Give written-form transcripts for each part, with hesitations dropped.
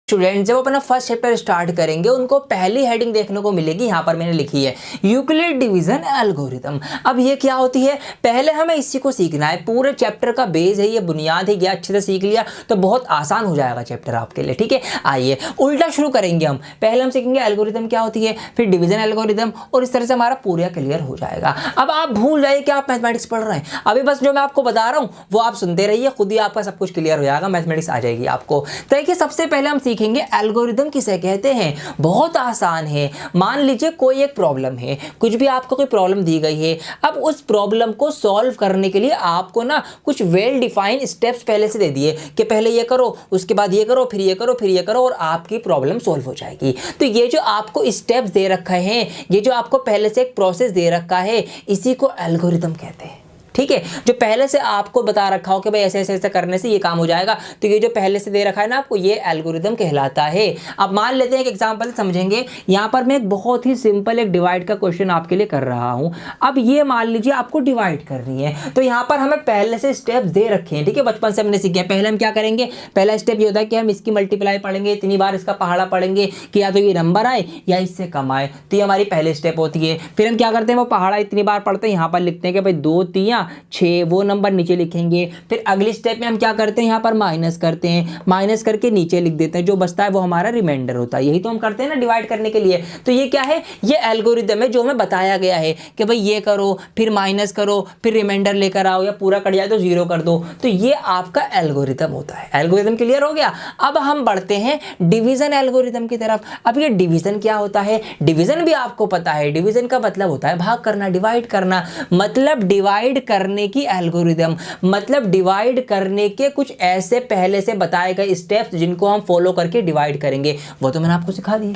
Student जब अपना first chapter start करेंगे उनको पहली हेडिंग देखने को मिलेगी, यहाँ पर मैंने लिखी है यूक्लिड डिवीजन एल्गोरिथम। अब ये क्या होती है, पहले हमें इसी को सीखना है, पूरे चैप्टर का बेस है, ये बुनियाद है, ये अच्छे से सीख लिया तो बहुत आसान हो जाएगा चैप्टर आपके लिए। ठीक है, आइए उल्टा शुरू करेंगे हम। पहले हम सीखेंगे एल्गोरिथम क्या होती है, फिर डिवीजन एल्गोरिथम, और इस तरह से हमारा पूरा क्लियर हो जाएगा। अब आप भूल जाइए कि आप मैथमेटिक्स पढ़ रहे हैं, अभी बस जो मैं आपको बता रहा हूँ वो आप सुनते रहिए, खुद ही आपका सब कुछ क्लियर हो जाएगा, मैथमेटिक्स आ जाएगी आपको। तो देखिए सबसे पहले हम सीखेंगे एल्गोरिथम किसे कहते हैं। बहुत आसान है, मान लीजिए कोई एक प्रॉब्लम है, कुछ भी आपको कोई प्रॉब्लम दी गई है, अब उस प्रॉब्लम को सॉल्व करने के लिए आपको ना कुछ वेल डिफाइंड स्टेप्स पहले से दे दिए कि पहले ये करो, उसके बाद ये करो, फिर ये करो, फिर ये करो, और आपकी प्रॉब्लम सॉल्व हो जाएगी। तो ये जो आपको स्टेप्स दे रखे हैं, ये जो आपको पहले से एक प्रोसेस दे रखा है, इसी को एल्गोरिथम कहते हैं। ठीक है, जो पहले से आपको बता रखा हो कि भाई ऐसे ऐसे ऐसे करने से ये काम हो जाएगा, तो ये जो पहले से दे रखा है ना आपको, ये एल्गोरिथम कहलाता है। अब मान लेते हैं एक एग्जांपल समझेंगे। यहाँ पर मैं एक बहुत ही सिंपल एक डिवाइड का क्वेश्चन आपके लिए कर रहा हूँ। अब ये मान लीजिए आपको डिवाइड करनी है, तो यहाँ पर हमें पहले से स्टेप्स दे रखे हैं। ठीक है, बचपन से हमने सीखे। पहले हम क्या करेंगे, पहला स्टेप ये होता है कि हम इसकी मल्टीप्लाई पढ़ेंगे, इतनी बार इसका पहाड़ा पढ़ेंगे कि या तो ये नंबर आए या इससे कम आए, तो ये हमारी पहली स्टेप होती है। फिर हम क्या करते हैं, वो पहाड़ा इतनी बार पढ़ते हैं, यहाँ पर लिखते हैं कि भाई 2 3 6, वो नंबर नीचे लिखेंगे। फिर अगली स्टेप में हम क्या करते हैं, यहाँ पर माइनस करते हैं, माइनस करके नीचे लिख देते हैं, जो बचता है वो हमारा रिमाइंडर होता है। यही तो हम करते हैं ना डिवाइड करने के लिए। तो ये क्या है, ये एल्गोरिथम है जो हमें बताया गया है कि भाई ये करो, फिर माइनस करो, फिर रिमाइंडर लेकर आओ, या पूरा कट जाए तो 0 कर दो। तो ये आपका एल्गोरिथम होता है। एल्गोरिथम क्लियर हो गया। अब हम बढ़ते हैं डिवीजन एल्गोरिथम की तरफ। अब ये डिवीजन क्या होता है, डिवीजन भी आपको पता है, डिवीजन का मतलब होता है भाग करना, डिवाइड करना। मतलब डिवाइड करने की एल्गोरिथम, मतलब डिवाइड करने के कुछ ऐसे पहले से बताए गए स्टेप्स जिनको हम फॉलो करके डिवाइड करेंगे। वो तो मैंने आपको सिखा दिए।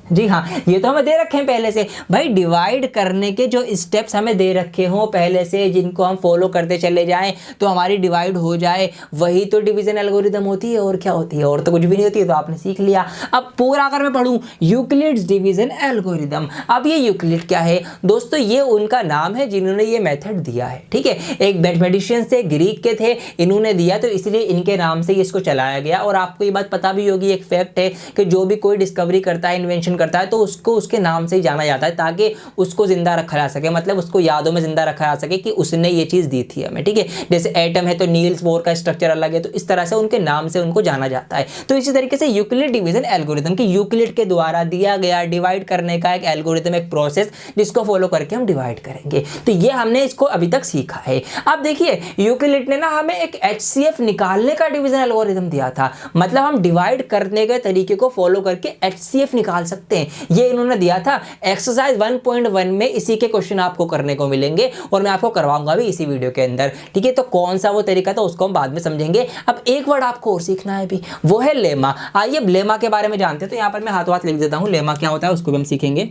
जी हाँ, ये तो हमें दे रखे हैं पहले से। भाई डिवाइड करने के जो स्टेप्स हमें दे रखे हों पहले से, जिनको हम फॉलो करते चले जाएं तो हमारी डिवाइड हो जाए, वही तो डिवीजन एल्गोरिथम होती है। और क्या होती है, और तो कुछ भी नहीं होती है। तो आपने सीख लिया। अब पूरा अगर मैं पढ़ूं, यूक्लिड्स डिवीजन एल्गोरिथम। अब ये यूक्लिड क्या है दोस्तों, ये उनका नाम है जिन्होंने ये मेथड दिया है। ठीक है, एक मैथमेटिशियन से, ग्रीक के थे, इन्होंने दिया तो इसलिए इनके नाम से इसको चलाया गया। और आपको ये बात पता भी होगी, एक फैक्ट है कि जो भी कोई डिस्कवरी करता है, इन्वेंशन करता है, तो उसको उसके नाम से ही जाना जाता है, ताकि उसको जिंदा रखा जा सके, मतलब उसको यादों में जिंदा रखा जा सके कि उसने ये चीज दी थी हमें। ठीक है, जैसे एटम है तो नील्स बोर का स्ट्रक्चर अलग है, तो इस तरह से उनके नाम से उनको जाना जाता है। तो इसी तरीके से यूक्लिड डिवीजन एल्गोरिथम की यूक्लिड के द्वारा दिया गया डिवाइड करने का एक एल्गोरिथम, एक प्रोसेस जिसको फॉलो करके हम डिवाइड करेंगे। तो ये हमने इसको अभी तक सीखा है। अब देखिए यूक्लिड ने ना हमें एक HCF निकालने का डिवीजन एल्गोरिथम दिया था, मतलब हम डिवाइड करने के तरीके को फॉलो करके HCF निकाल सकते हैं। ये इन्होंने दिया था। एक्सरसाइज 1.1 में इसी के क्वेश्चन आपको करने को मिलेंगे, और मैं आपको करवाऊंगा भी इसी वीडियो के अंदर। ठीक है, तो कौन सा वो तरीका था उसको हम बाद में समझेंगे। अब एक वर्ड आपको और सीखना है भी, वो है लेमा। आइए अब लेमा के बारे में जानते हैं। तो यहाँ पर मैं हाथों हाथ लिख देता हूँ, लेमा क्या होता है उसको भी हम सीखेंगे।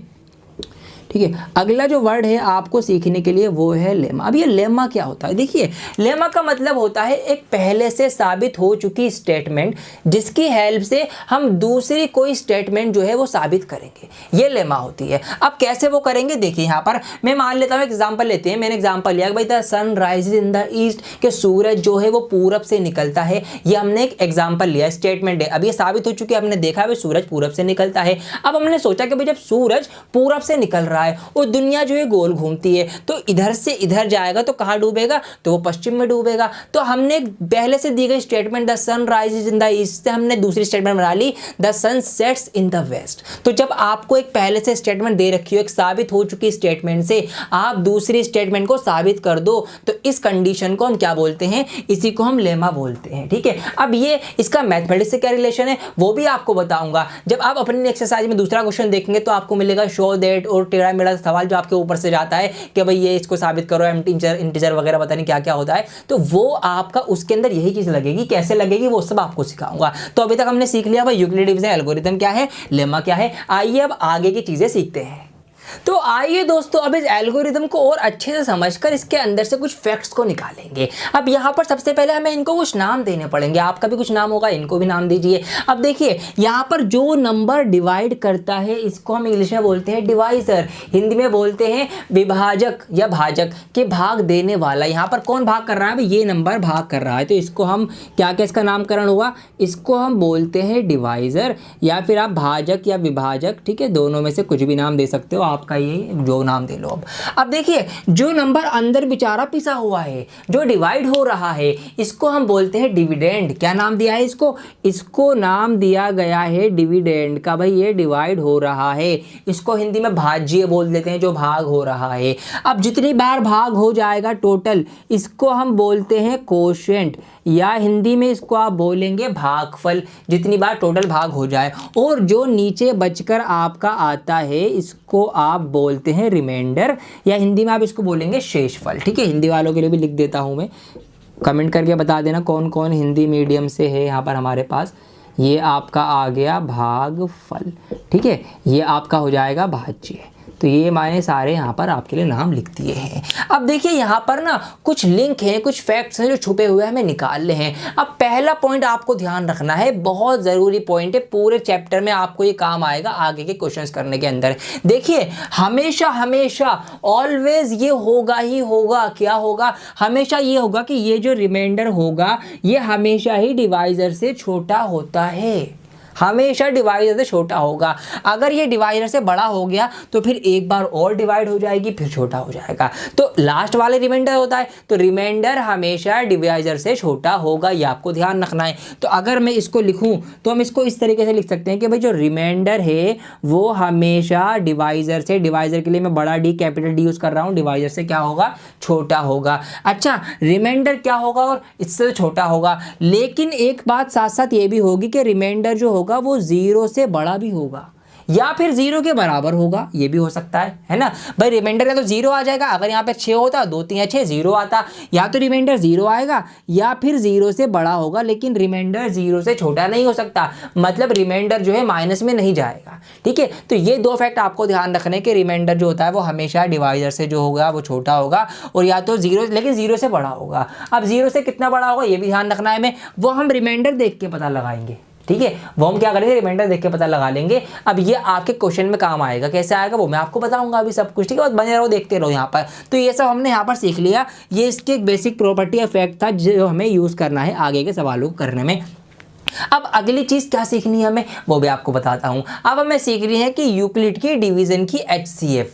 ठीक है, अगला जो वर्ड है आपको सीखने के लिए वो है लेमा। अब ये लेमा क्या होता है, देखिए लेमा का मतलब होता है एक पहले से साबित हो चुकी स्टेटमेंट जिसकी हेल्प से हम दूसरी कोई स्टेटमेंट जो है वो साबित करेंगे, ये लेमा होती है। अब कैसे वो करेंगे, देखिए यहाँ पर मैं मान लेता हूँ, एग्जाम्पल लेते हैं। मैंने एग्जाम्पल लिया भाई the sun rises in the east, के सूरज जो है वो पूरब से निकलता है। ये हमने एक एग्जाम्पल लिया, स्टेटमेंट है। अब ये साबित हो चुकी है, हमने देखा है सूरज पूरब से निकलता है। अब हमने सोचा कि भाई जब सूरज पूरब से निकल रहा है और दुनिया जो है गोल घूमती है, तो इधर से इधर जाएगा तो कहाँ डूबेगा, तो वो पश्चिम में डूबेगा। तो हमने पहले से दी गई statement the sun rises in the east से हमने दूसरी स्टेटमेंट बना ली the sun sets in the west. तो जब आपको एक पहले से स्टेटमेंट दे रखी हो, एक साबित हो चुकी स्टेटमेंट से आप दूसरी स्टेटमेंट को साबित कर दो, तो इस कंडीशन को हम क्या बोलते हैं, इसी को हम लेमा बोलते हैं। ठीक है, अब ये इसका मैथमेटिक्स से क्या रिलेशन है वो भी आपको बताऊंगा। जब आप अपनी एक्सरसाइज में दूसरा क्वेश्चन देखेंगे तो आपको मिलेगा शो दैट, और टेढ़ा मेढ़ा सवाल जो आपके ऊपर से जाता है कि भाई ये इसको साबित करो, इंटीजर वगैरह पता नहीं क्या क्या होता है, तो वो आपका उसके अंदर यही चीज लगेगी। कैसे लगेगी वो सब आपको सिखाऊंगा। तो अभी तक हमने सीख लिया भाई यूक्लिड डिवीजन एल्गोरिथम क्या है, लेमा क्या है। आइए अब आगे की चीजें सीखते हैं। तो आइए दोस्तों अब इस एल्गोरिदम को और अच्छे से समझकर इसके अंदर से कुछ फैक्ट्स को निकालेंगे। अब यहाँ पर सबसे पहले हमें इनको कुछ नाम देने पड़ेंगे, आपका भी कुछ नाम होगा, इनको भी नाम दीजिए। अब देखिए यहाँ पर जो नंबर डिवाइड करता है इसको हम इंग्लिश में बोलते हैं डिवाइजर, हिंदी में बोलते हैं विभाजक या भाजक के भाग देने वाला। यहाँ पर कौन भाग कर रहा है, ये नंबर भाग कर रहा है, तो इसको हम क्या क्या इसका नामकरण हुआ, इसको हम बोलते हैं डिवाइजर या फिर आप भाजक या विभाजक, ठीक है, दोनों में से कुछ भी नाम दे सकते हो, आपका ये जो नाम दे लो। अब देखिए जो नंबर अंदर बेचारा पिसा हुआ है, जो डिवाइड हो रहा है, इसको हम बोलते हैं डिविडेंड। क्या नाम दिया है इसको, इसको नाम दिया गया है डिविडेंड का। भाई ये डिवाइड हो रहा है, इसको हिंदी में भाज्य बोल देते हैं, जो भाग हो रहा है। अब जितनी बार भाग हो जाएगा टोटल, इसको हम बोलते हैं कोशेंट या हिंदी में इसको आप बोलेंगे भागफल, जितनी बार टोटल भाग हो जाए। और जो नीचे बचकर आपका आता है इसको आप बोलते हैं रिमाइंडर या हिंदी में आप इसको बोलेंगे शेषफल। ठीक है, हिंदी वालों के लिए भी लिख देता हूँ मैं, कमेंट करके बता देना कौन कौन हिंदी मीडियम से है यहाँ पर हमारे पास। ये आपका आ गया भागफल, ठीक है, ये आपका हो जाएगा भाज्य। तो ये मैंने सारे यहाँ पर आपके लिए नाम लिख दिए हैं। अब देखिए यहाँ पर ना कुछ लिंक हैं, कुछ फैक्ट्स हैं जो छुपे हुए हमें निकालने हैं। अब पहला पॉइंट आपको ध्यान रखना है, बहुत ज़रूरी पॉइंट है, पूरे चैप्टर में आपको ये काम आएगा आगे के क्वेश्चंस करने के अंदर। देखिए हमेशा हमेशा ऑलवेज ये होगा ही होगा, क्या होगा, हमेशा ये होगा कि ये जो रिमाइंडर होगा ये हमेशा ही डिवाइजर से छोटा होता है, हमेशा डिवाइजर से छोटा होगा। अगर ये डिवाइजर से बड़ा हो गया तो फिर एक बार और डिवाइड हो जाएगी, फिर छोटा हो जाएगा। तो लास्ट वाले रिमाइंडर होता है, तो रिमाइंडर हमेशा डिवाइजर से छोटा होगा, ये आपको ध्यान रखना है। तो अगर मैं इसको लिखूं तो हम इसको इस तरीके से लिख सकते हैं कि भाई जो रिमाइंडर है वो हमेशा डिवाइजर से, डिवाइजर के लिए मैं बड़ा डी कैपिटल डी यूज़ कर रहा हूँ, डिवाइजर से क्या होगा, छोटा होगा। अच्छा, रिमाइंडर क्या होगा और इससे छोटा होगा, लेकिन एक बात साथ साथ ये भी होगी कि रिमाइंडर जो होगा वो 0 से बड़ा भी होगा या फिर 0 के बराबर होगा, ये भी हो सकता है ना। भाई रिमाइंडर में तो 0 आ जाएगा, अगर यहाँ पे 6 होता 2 3 6 0 आता, या तो रिमाइंडर 0 आएगा या फिर 0 से बड़ा होगा, लेकिन रिमाइंडर 0 से छोटा नहीं हो सकता, मतलब रिमाइंडर जो है माइनस में नहीं जाएगा। ठीक है, तो ये दो फैक्ट आपको ध्यान रखने के, रिमाइंडर जो होता है वो हमेशा डिवाइजर से जो होगा वो छोटा होगा, और या तो 0 लेकिन 0 से बड़ा होगा। अब 0 से कितना बड़ा होगा ये भी ध्यान रखना है, मैं वो हम रिमाइंडर देख के पता लगाएंगे। ठीक है, वो हम क्या करेंगे, रिमाइंडर देख के पता लगा लेंगे। अब ये आपके क्वेश्चन में काम आएगा, कैसे आएगा वो मैं आपको बताऊंगा अभी सब कुछ। ठीक है, बने रहो, देखते रहो यहाँ पर। तो ये सब हमने यहाँ पर सीख लिया, ये इसके एक बेसिक प्रॉपर्टी इफेक्ट था जो हमें यूज़ करना है आगे के सवालों को करने में। अब अगली चीज़ क्या सीखनी है हमें वो भी आपको बताता हूँ। अब हमें सीख रही है कि यूक्लिड की डिवीज़न की HCF।